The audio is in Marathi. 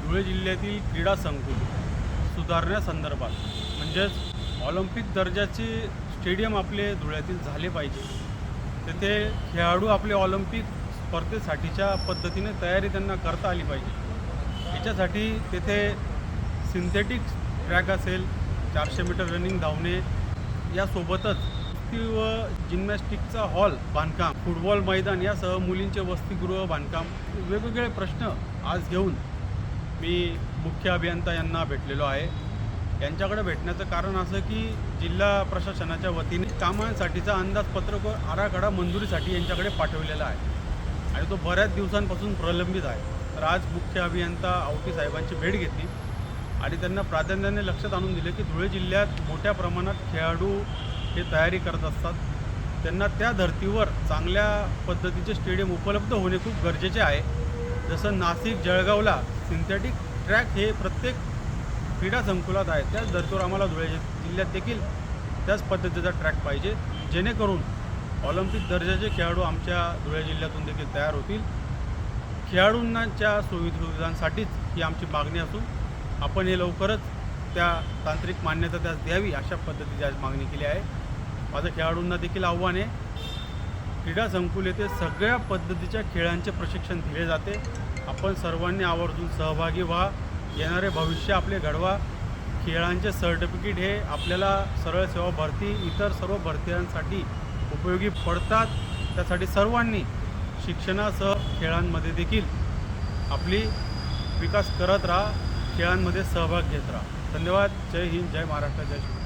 धुळे जिल्ह्यातील क्रीडा संकुल सुधारण्यासंदर्भात म्हणजेच ऑलिम्पिक दर्जाचे स्टेडियम आपले धुळ्यातील झाले पाहिजे। तेथे खेळाडू आपले ऑलिम्पिक स्पर्धेसाठीच्या पद्धतीने तयारी त्यांना करता आली पाहिजे। याच्यासाठी तेथे सिंथेटिक ट्रॅक असेल, 400 मीटर रनिंग धावणे, यासोबतच कुस्ती व जिम्नॅस्टिकचा हॉल बांधकाम, फुटबॉल मैदान यासह मुलींचे वसतिगृह बांधकाम, वेगवेगळे प्रश्न आज घेऊन मी मुख्य अभियंता यांना भेटलेलो आहे। यांच्याकडे भेटण्याचं कारण असं की जिल्हा प्रशासनाच्या वतीने कामांसाठीचा अंदाजपत्रक व आराखडा मंजुरीसाठी यांच्याकडे पाठवलेला आहे आणि तो बऱ्याच दिवसांपासून प्रलंबित आहे। तर आज मुख्य अभियंता आवटी साहेबांची भेट घेतली आणि त्यांना प्राधान्याने लक्षात आणून दिले की धुळे जिल्ह्यात मोठ्या प्रमाणात खेळाडू हे तयारी करत असतात, त्यांना त्या धर्तीवर चांगल्या पद्धतीचे स्टेडियम उपलब्ध होणे खूप गरजेचे आहे। जसं नाशिक जळगावला सिंथेटिक ट्रॅक हे प्रत्येक क्रीडा संकुलात आहे, त्याच धर्तीवर आम्हाला धुळे जिल्ह्यात देखील त्याच पद्धतीचा ट्रॅक पाहिजे, जेणेकरून ऑलिम्पिक दर्जाचे खेळाडू आमच्या धुळे जिल्ह्यातून देखील तयार होतील। खेळाडूंच्या सुविधांसाठीच ही आमची मागणी असून आपण हे लवकरच त्या तांत्रिक मान्यता त्यास द्यावी अशा पद्धतीची आज मागणी केली आहे। माझं खेळाडूंना देखील आव्हान आहे, क्रीडा संकुल येथे सगळ्या पद्धतीच्या खेळांचे प्रशिक्षण दिले जाते। आपण सर्वांनी आवर्जून सहभागी व्हा, येणारे भविष्य आपले घडवा। खेळांचे सर्टिफिकेट हे आपल्याला सरळ सेवा भरती इतर सर्व भरत्यांसाठी उपयोगी पडतात। त्यासाठी सर्वांनी शिक्षणासह खेळांमध्ये देखील आपली विकास करत राहा, खेळांमध्ये सहभाग घेत राहा। धन्यवाद। जय हिंद, जय महाराष्ट्र, जय श्री